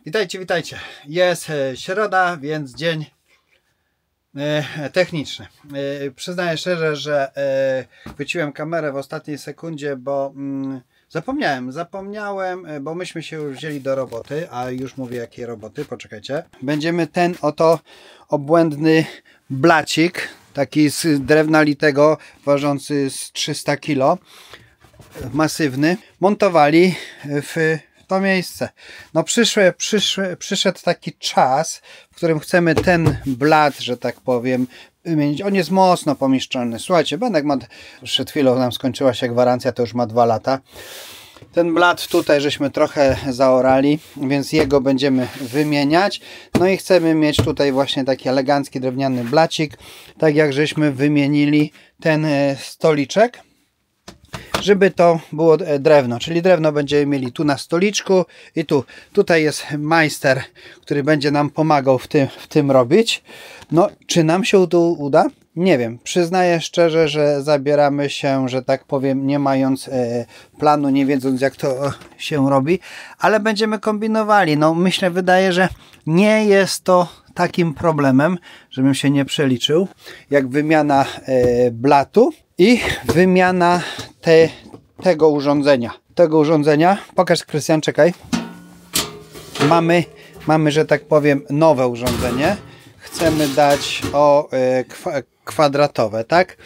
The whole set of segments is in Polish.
Witajcie, witajcie. Jest środa, więc dzień techniczny. Przyznaję szczerze, że chwyciłem kamerę w ostatniej sekundzie, bo zapomniałem, bo myśmy się już wzięli do roboty, a już mówię jakiej roboty, poczekajcie. Będziemy ten oto obłędny blacik, taki z drewna litego, ważący z 300 kg, masywny, montowali w to miejsce. No przyszedł taki czas, w którym chcemy ten blat, że tak powiem, wymienić. On jest mocno pomieszczony. Słuchajcie, Benek ma, przed chwilą nam skończyła się gwarancja, to już ma 2 lata. Ten blat tutaj żeśmy trochę zaorali, więc jego będziemy wymieniać. No i chcemy mieć tutaj właśnie taki elegancki drewniany blacik, tak jak żeśmy wymienili ten stoliczek, żeby to było drewno, czyli drewno będziemy mieli tu na stoliczku i tu. Tutaj jest majster, który będzie nam pomagał w tym robić. No, czy nam się tu uda? Nie wiem. Przyznaję szczerze, że zabieramy się, że tak powiem, nie mając planu, nie wiedząc jak to się robi, ale będziemy kombinowali. No, myślę, wydaje, że nie jest to takim problemem, żebym się nie przeliczył, jak wymiana blatu i wymiana tego urządzenia. Pokaż, Krystian, czekaj. Mamy, że tak powiem, nowe urządzenie. Chcemy dać kwadratowe, tak?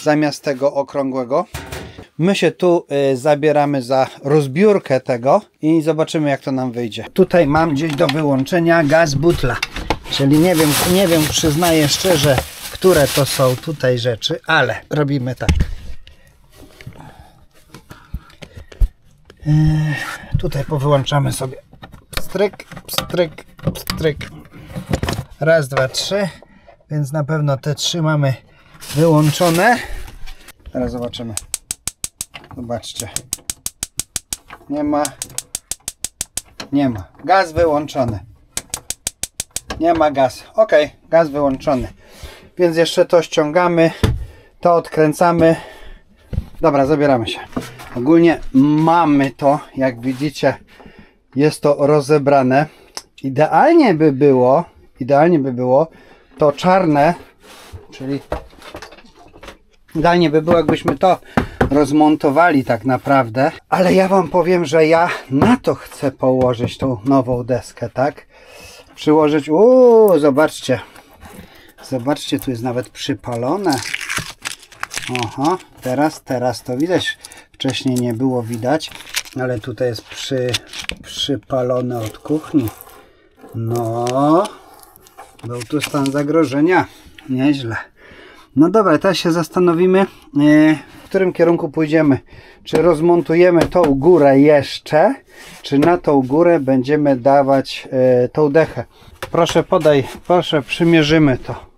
Zamiast tego okrągłego. My się tu zabieramy za rozbiórkę tego i zobaczymy, jak to nam wyjdzie. Tutaj mam gdzieś do wyłączenia gaz butla. Czyli nie wiem, przyznaję szczerze, które to są tutaj rzeczy, ale robimy tak. Tutaj powyłączamy sobie pstryk, pstryk, pstryk. Raz, dwa, trzy. Więc na pewno te 3 mamy wyłączone. Teraz zobaczymy. Zobaczcie. Nie ma. Gaz wyłączony. Nie ma gaz. Ok, gaz wyłączony. Więc jeszcze to ściągamy. To odkręcamy. Dobra, zabieramy się. Ogólnie mamy to, jak widzicie, jest to rozebrane. Idealnie by było to czarne, czyli idealnie by było, jakbyśmy to rozmontowali tak naprawdę, ale ja wam powiem, że ja na to chcę położyć tą nową deskę, tak? Przyłożyć, zobaczcie, tu jest nawet przypalone. Oho, teraz to widać. Wcześniej nie było widać, ale tutaj jest przypalone od kuchni. No, był tu stan zagrożenia. Nieźle. No dobra, teraz się zastanowimy, w którym kierunku pójdziemy. Czy rozmontujemy tą górę jeszcze, czy na tą górę będziemy dawać tą dechę. Proszę proszę, przymierzymy to.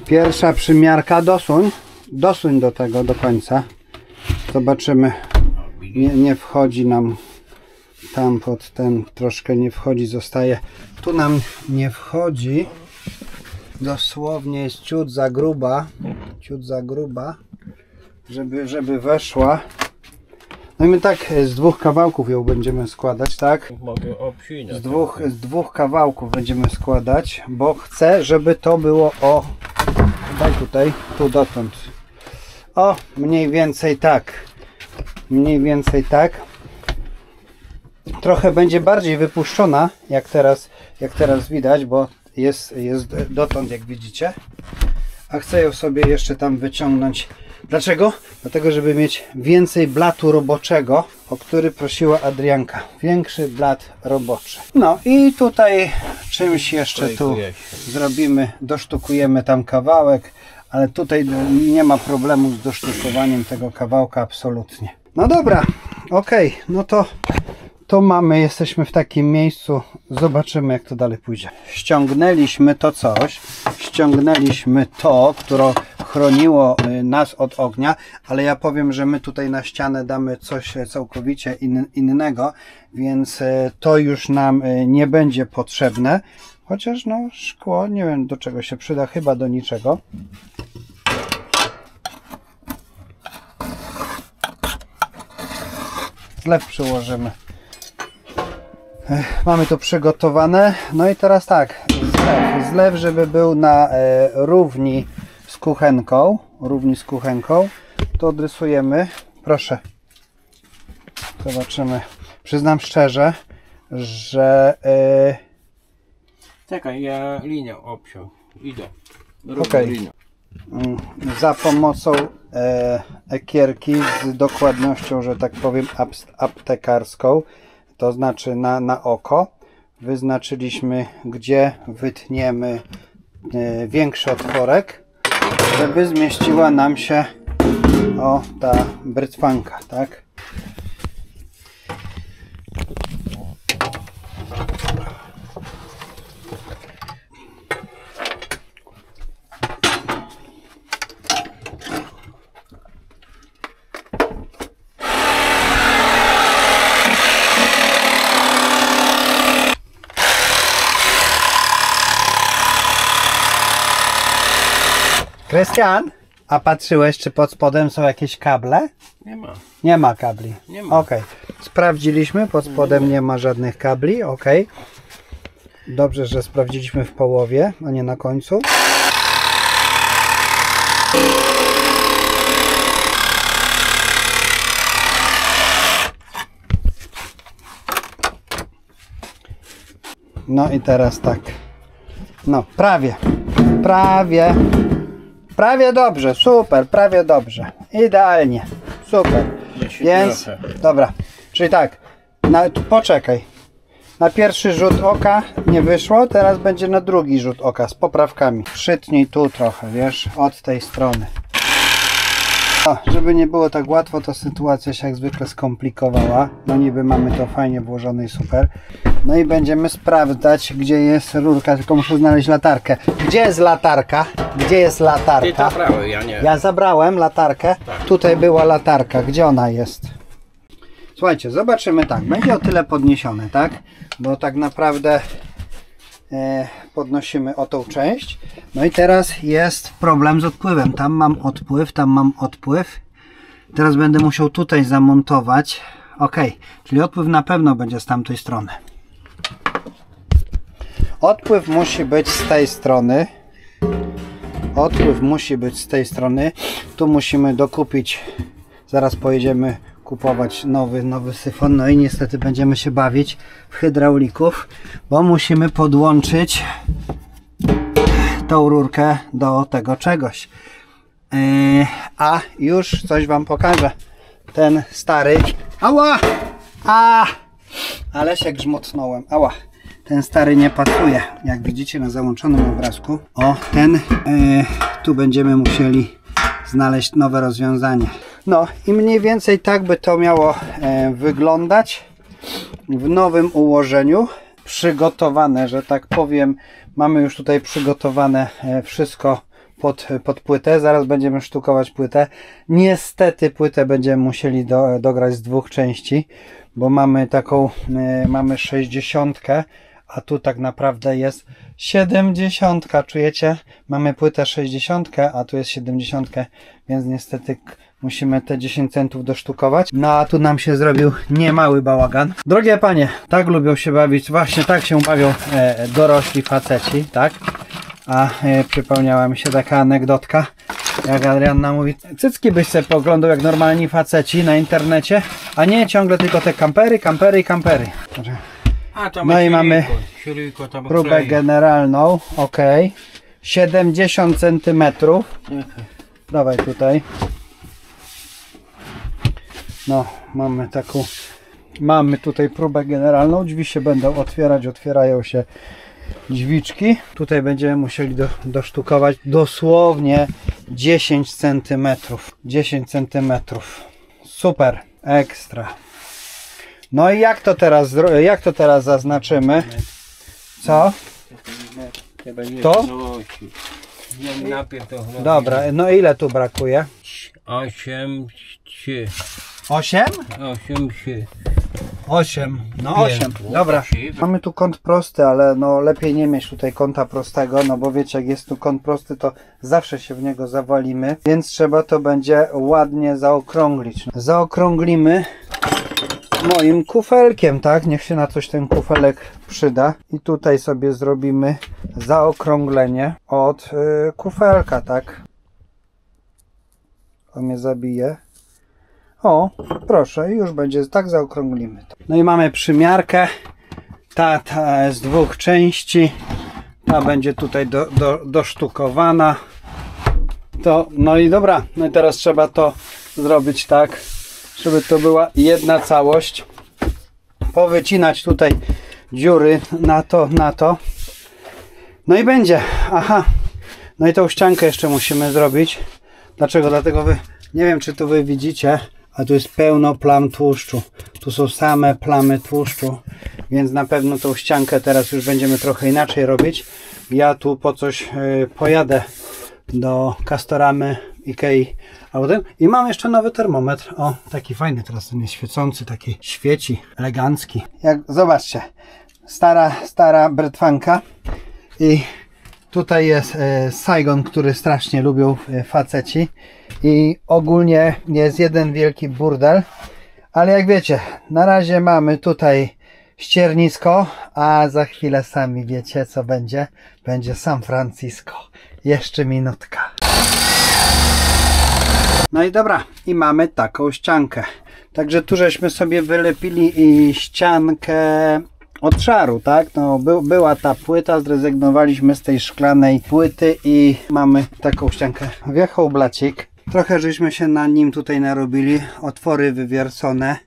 Pierwsza przymiarka, dosuń do tego do końca. Zobaczymy. Nie wchodzi nam tam pod ten, troszkę nie wchodzi, zostaje. Tu nam nie wchodzi. Dosłownie jest ciut za gruba, żeby weszła. No i my tak z 2 kawałków ją będziemy składać, tak? Mogę obsinać. Z dwóch kawałków będziemy składać, bo chcę, żeby to było tutaj, tu dotąd. O, mniej więcej tak. Trochę będzie bardziej wypuszczona, jak teraz widać, bo jest dotąd, jak widzicie. A chcę ją sobie jeszcze tam wyciągnąć. Dlaczego? Dlatego, żeby mieć więcej blatu roboczego, o który prosiła Adrianka. Większy blat roboczy. No i tutaj czymś jeszcze tu zrobimy, dosztukujemy tam kawałek, ale tutaj nie ma problemu z dosztukowaniem tego kawałka absolutnie. No dobra, ok, no to mamy, jesteśmy w takim miejscu, zobaczymy, jak to dalej pójdzie. Ściągnęliśmy to coś, które chroniło nas od ognia, ale ja powiem, że my tutaj na ścianę damy coś całkowicie innego, więc to już nam nie będzie potrzebne, chociaż no szkło, nie wiem do czego się przyda, chyba do niczego. zlew przyłożymy. Mamy to przygotowane. No i teraz tak, zlew żeby był na równi z kuchenką, to odrysujemy. Proszę. Zobaczymy. Przyznam szczerze, że czekaj, ja linię obciął. Idę. Okej. Za pomocą ekierki z dokładnością, że tak powiem, aptekarską, to znaczy na oko, wyznaczyliśmy, gdzie wytniemy większy otworek, żeby zmieściła nam się ta brytwanka, tak? Krystian, a patrzyłeś, czy pod spodem są jakieś kable? Nie ma. Nie ma kabli. Nie ma. Okej. Sprawdziliśmy, pod spodem nie ma żadnych kabli. Okej. Dobrze, że sprawdziliśmy w połowie, a nie na końcu. No i teraz tak. No, prawie dobrze, super, prawie dobrze, idealnie, super, więc, dobra, czyli tak, poczekaj, na pierwszy rzut oka nie wyszło, teraz będzie na drugi rzut oka z poprawkami, przytnij tu trochę, wiesz, od tej strony. Żeby nie było tak łatwo, to sytuacja się jak zwykle skomplikowała. No niby mamy to fajnie włożone i super. No i będziemy sprawdzać, gdzie jest rurka, tylko muszę znaleźć latarkę. Gdzie jest latarka? Gdzie jest latarka? Ty zabrałeś, ja nie. Ja zabrałem latarkę. Tak. Tutaj była latarka. Gdzie ona jest? Słuchajcie, zobaczymy tak. Będzie o tyle podniesione, tak? Bo tak naprawdę podnosimy o tą część. No i teraz jest problem z odpływem. Tam mam odpływ, tam mam odpływ. Teraz będę musiał tutaj zamontować. Ok, czyli odpływ na pewno będzie z tamtej strony. Odpływ musi być z tej strony. Odpływ musi być z tej strony. Tu musimy dokupić. Zaraz pojedziemy kupować nowy syfon. No i niestety będziemy się bawić w hydraulików, bo musimy podłączyć tą rurkę do tego czegoś. A już coś wam pokażę. Ten stary. Ała! Ale się grzmotnąłem. Ała! Ten stary nie pasuje. Jak widzicie na załączonym obrazku. Tu będziemy musieli znaleźć nowe rozwiązanie. No i mniej więcej tak by to miało wyglądać w nowym ułożeniu. Przygotowane, że tak powiem. Mamy już tutaj przygotowane wszystko pod płytę. Zaraz będziemy sztukować płytę. Niestety płytę będziemy musieli dograć z dwóch części, bo mamy taką, mamy 60, a tu tak naprawdę jest 70. Czujecie? Mamy płytę 60, a tu jest 70, więc niestety musimy te 10 centów dosztukować. No a tu nam się zrobił niemały bałagan. Drogie panie, tak lubią się bawić, właśnie tak się bawią dorośli faceci, tak? A przypomniała mi się taka anegdotka, jak Adrianna mówi, cycki byś sobie poglądał jak normalni faceci na internecie, a nie ciągle tylko te kampery. No i mamy próbę generalną, ok, 70 cm. Dawaj tutaj. No, mamy tutaj próbę generalną, drzwi się będą otwierać, otwierają się drzwiczki. Tutaj będziemy musieli dosztukować dosłownie 10 cm. 10 cm. Super, ekstra. No i jak to teraz zaznaczymy? Co? To? Dobra, no ile tu brakuje? 8, 3. 8? 8, 3. 8, no 8, dobra. Mamy tu kąt prosty, ale no lepiej nie mieć tutaj kąta prostego, no bo wiecie, jak jest tu kąt prosty, to zawsze się w niego zawalimy, więc trzeba to będzie ładnie zaokrąglić. Zaokrąglimy moim kufelkiem, tak? Niech się na coś ten kufelek przyda. I tutaj sobie zrobimy zaokrąglenie od kufelka, tak? On mnie zabije. O, proszę, już będzie, tak zaokrąglimy to. No i mamy przymiarkę. Ta z dwóch części. Ta będzie tutaj dosztukowana. To, no i dobra, no i teraz trzeba to zrobić tak, żeby to była jedna całość. Powycinać tutaj dziury na to. No i będzie. Aha. No i tą ściankę jeszcze musimy zrobić. Dlaczego? Dlatego nie wiem, czy to wy widzicie, a tu jest pełno plam tłuszczu. Tu są same plamy tłuszczu, więc na pewno tą ściankę teraz już będziemy trochę inaczej robić. Ja tu po coś pojadę do Castoramy, Ikei i mam jeszcze nowy termometr. O, taki fajny, teraz ten jest świecący, taki świeci, elegancki. Jak zobaczcie, stara brytwanka i tutaj jest Saigon, który strasznie lubią faceci i ogólnie jest jeden wielki burdel, ale jak wiecie, na razie mamy tutaj ściernisko, a za chwilę sami wiecie, co będzie. Będzie San Francisco. Jeszcze minutka. No i dobra, i mamy taką ściankę. Także tu żeśmy sobie wylepili i ściankę od szaru, tak? No, była ta płyta, zrezygnowaliśmy z tej szklanej płyty i mamy taką ściankę. Wjechał blacik. Trochę żeśmy się na nim tutaj narobili. Otwory wywiercone.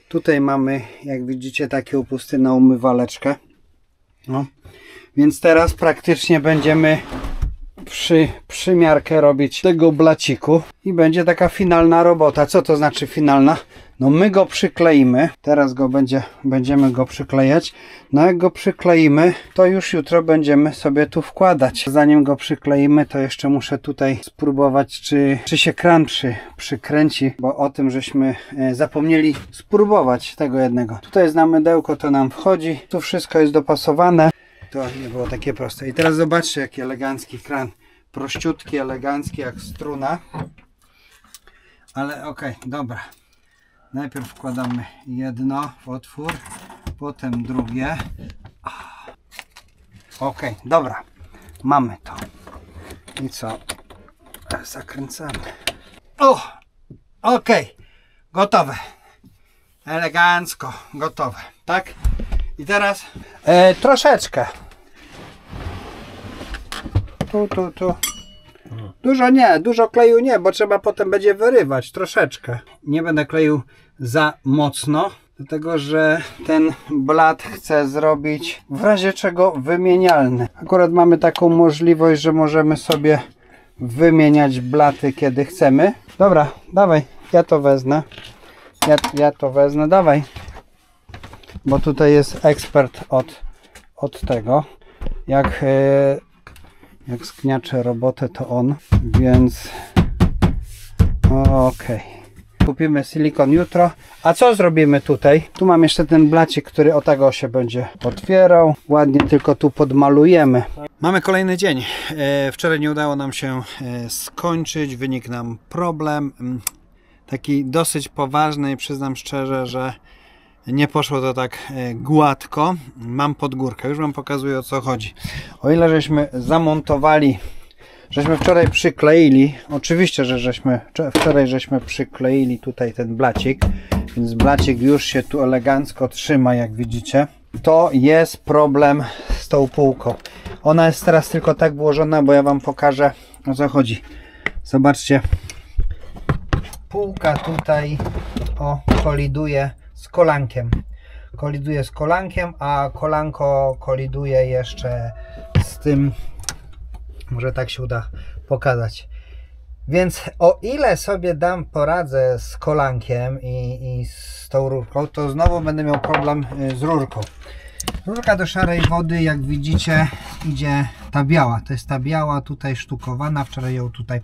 Tutaj mamy, jak widzicie, takie upusty na umywaleczkę. No. Więc teraz praktycznie będziemy przymiarkę robić tego blaciku i będzie taka finalna robota. Co to znaczy finalna? No my go przykleimy. Teraz będziemy go przyklejać. No jak go przykleimy, to już jutro będziemy sobie tu wkładać. Zanim go przykleimy, to jeszcze muszę tutaj spróbować, czy się kran przykręci, bo o tym żeśmy zapomnieli spróbować tego jednego. Tutaj jest na mydełko, to nam wchodzi. Tu wszystko jest dopasowane. To nie było takie proste. I teraz zobaczcie, jaki elegancki kran. Prościutki, elegancki, jak struna. Ale okej, dobra. Najpierw wkładamy jedno w otwór, potem drugie. Okej, dobra. Mamy to. I co? Zakręcamy. O! Okej. Gotowe. Elegancko. Gotowe. Tak? I teraz troszeczkę. Tu. Dużo kleju nie, bo trzeba potem będzie wyrywać. Troszeczkę. Nie będę kleił za mocno, dlatego że ten blat chcę zrobić w razie czego wymienialny. Akurat mamy taką możliwość, że możemy sobie wymieniać blaty kiedy chcemy. Dobra, dawaj, ja to wezmę. Ja to wezmę, dawaj. Bo tutaj jest ekspert od tego. Jak skniaczę robotę, to on. Więc okej. Kupimy silikon jutro. A co zrobimy tutaj? Tu mam jeszcze ten blacik, który o tego się będzie otwierał. Ładnie tylko tu podmalujemy. Mamy kolejny dzień. Wczoraj nie udało nam się skończyć. Wynikł nam problem. Taki dosyć poważny i przyznam szczerze, że nie poszło to tak gładko. Mam podgórkę. Już wam pokazuję, o co chodzi. O ile żeśmy zamontowali, żeśmy wczoraj przykleili, oczywiście, że wczoraj żeśmy przykleili tutaj ten blacik, więc blacik już się tu elegancko trzyma, jak widzicie. To jest problem z tą półką. Ona jest teraz tylko tak włożona, bo ja wam pokażę, o co chodzi. Zobaczcie. Półka tutaj koliduje z kolankiem. Koliduje z kolankiem, a kolanko koliduje jeszcze z tym. Może tak się uda pokazać. Więc o ile sobie poradzę z kolankiem i z tą rurką, to znowu będę miał problem z rurką. Rurka do szarej wody, jak widzicie, idzie ta biała. To jest ta biała tutaj sztukowana. Wczoraj ją tutaj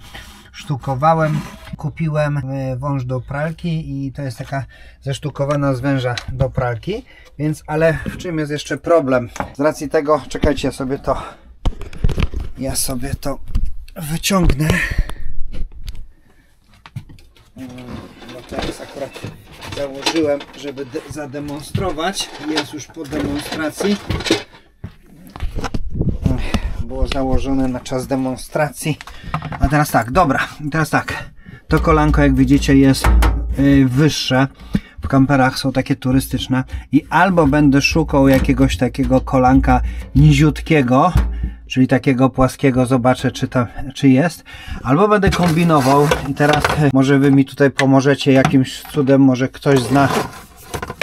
sztukowałem. Kupiłem wąż do pralki i to jest taka zesztukowana z węża do pralki. Więc, ale w czym jest jeszcze problem? Z racji tego, czekajcie, ja sobie to wyciągnę. No to jest akurat założyłem, żeby zademonstrować. Jest już po demonstracji. Było założone na czas demonstracji. A teraz tak, dobra, teraz tak. To kolanko, jak widzicie, jest wyższe. W kamperach są takie turystyczne i albo będę szukał jakiegoś takiego kolanka niziutkiego, czyli takiego płaskiego, zobaczę czy jest, albo będę kombinował i teraz może wy mi tutaj pomożecie jakimś cudem, może ktoś zna,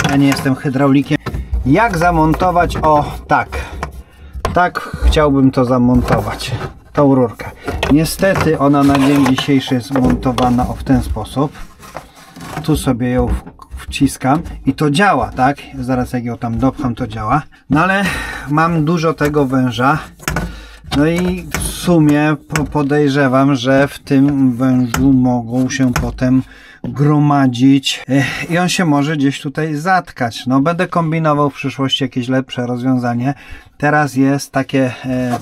ja nie jestem hydraulikiem, jak zamontować, o tak chciałbym to zamontować, tą rurkę. Niestety ona na dzień dzisiejszy jest montowana w ten sposób. Tu sobie ją wciskam i to działa, tak? Zaraz jak ją tam dopcham, to działa. No ale mam dużo tego węża. No i w sumie podejrzewam, że w tym wężu mogą się potem gromadzić i on się może gdzieś tutaj zatkać. No będę kombinował w przyszłości jakieś lepsze rozwiązanie. Teraz jest takie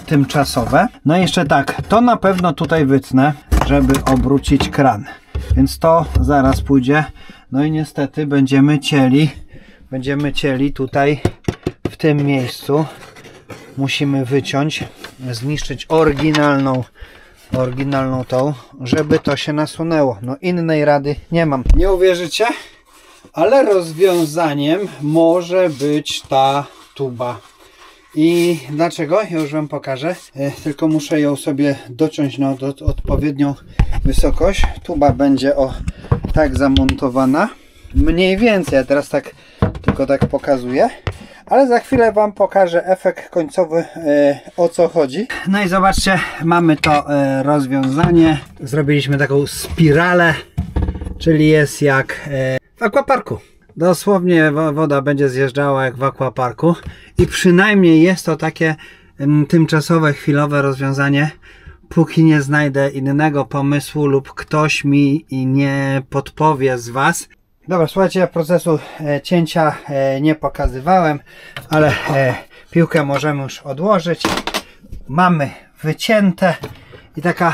tymczasowe. No i jeszcze tak, to na pewno tutaj wytnę, żeby obrócić kran. Więc to zaraz pójdzie. No i niestety będziemy cieli tutaj w tym miejscu. Musimy wyciąć, zniszczyć oryginalną tą, żeby to się nasunęło. No innej rady nie mam. Nie uwierzycie? Ale rozwiązaniem może być ta tuba. I dlaczego? Ja już wam pokażę. Tylko muszę ją sobie dociąć na odpowiednią wysokość. Tuba będzie tak zamontowana. Mniej więcej, ja teraz tylko tak pokazuję. Ale za chwilę wam pokażę efekt końcowy, o co chodzi. No i zobaczcie, mamy to rozwiązanie. Zrobiliśmy taką spiralę, czyli jest jak w aquaparku. Dosłownie woda będzie zjeżdżała jak w aquaparku i przynajmniej jest to takie tymczasowe, chwilowe rozwiązanie, póki nie znajdę innego pomysłu lub ktoś mi nie podpowie z was. Dobra, słuchajcie, ja procesu cięcia nie pokazywałem, ale piłkę możemy już odłożyć. Mamy wycięte i taka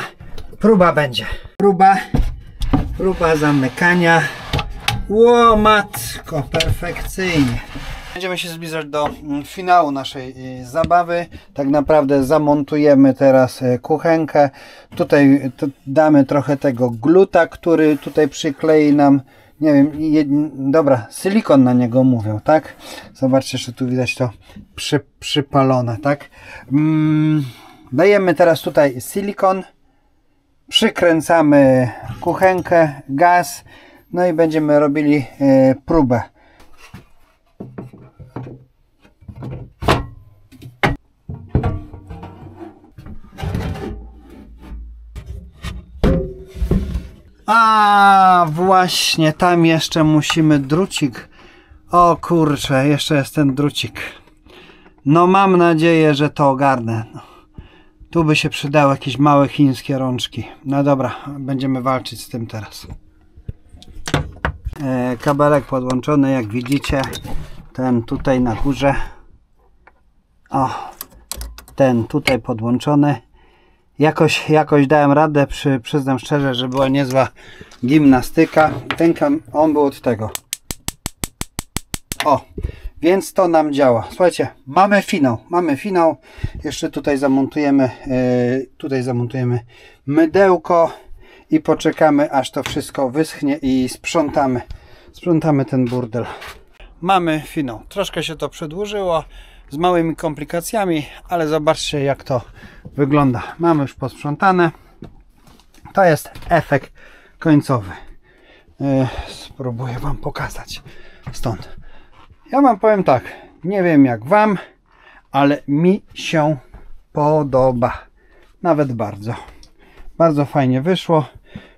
próba będzie. Próba zamykania. Ło matko, perfekcyjnie. Będziemy się zbliżać do finału naszej zabawy. Tak naprawdę zamontujemy teraz kuchenkę. Tutaj damy trochę tego gluta, który tutaj przyklei nam, nie wiem, dobra, silikon na niego mówią, tak? Zobaczcie, że tu widać to przypalone, tak? Dajemy teraz tutaj silikon, przykręcamy kuchenkę, gaz, no i będziemy robili próbę. A właśnie, tam jeszcze musimy drucik. O kurczę, jeszcze jest ten drucik. No mam nadzieję, że to ogarnę. No. Tu by się przydały jakieś małe chińskie rączki. No dobra, będziemy walczyć z tym teraz. Kabelek podłączony, jak widzicie. Ten tutaj na górze. O, ten tutaj podłączony. Jakoś dałem radę, przyznam szczerze, że była niezła gimnastyka. On był od tego. O, więc to nam działa. Słuchajcie, mamy finał. Jeszcze tutaj zamontujemy mydełko i poczekamy, aż to wszystko wyschnie i sprzątamy ten burdel. Mamy finał. Troszkę się to przedłużyło z małymi komplikacjami, ale zobaczcie, jak to wygląda. Mamy już posprzątane. To jest efekt końcowy. Spróbuję wam pokazać stąd. Ja wam powiem tak, nie wiem jak wam, ale mi się podoba. Nawet bardzo. Bardzo fajnie wyszło.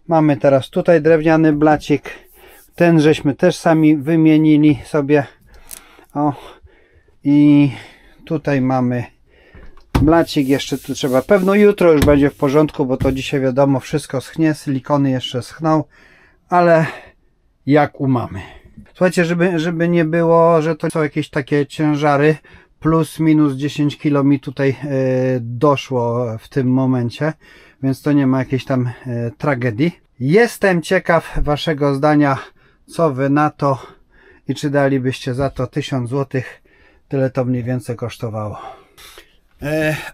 Mamy teraz tutaj drewniany blacik. Ten żeśmy też sami wymienili sobie. O. I tutaj mamy blacik. Jeszcze tu trzeba, pewno jutro już będzie w porządku, bo to dzisiaj wiadomo, wszystko schnie. Silikony jeszcze schną. Ale jak u mamy. Słuchajcie, żeby nie było, że to są jakieś takie ciężary, plus minus 10 kg mi tutaj doszło w tym momencie, więc to nie ma jakiejś tam tragedii. Jestem ciekaw waszego zdania, Co wy na to i czy dalibyście za to 1000 zł? Tyle to mniej więcej kosztowało.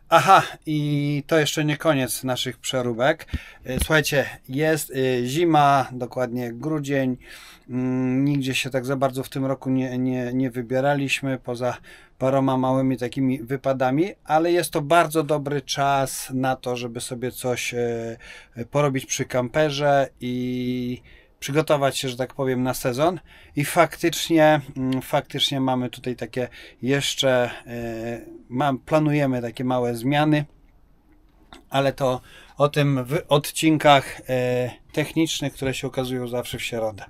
Aha, i to jeszcze nie koniec naszych przeróbek. Słuchajcie, jest zima, dokładnie grudzień. Nigdzie się tak za bardzo w tym roku nie wybieraliśmy, poza paroma małymi takimi wypadami, ale jest to bardzo dobry czas na to, żeby sobie coś porobić przy kamperze i przygotować się, że tak powiem, na sezon. I faktycznie mamy tutaj takie jeszcze, planujemy takie małe zmiany, ale to o tym w odcinkach technicznych, które się okazują zawsze w środę.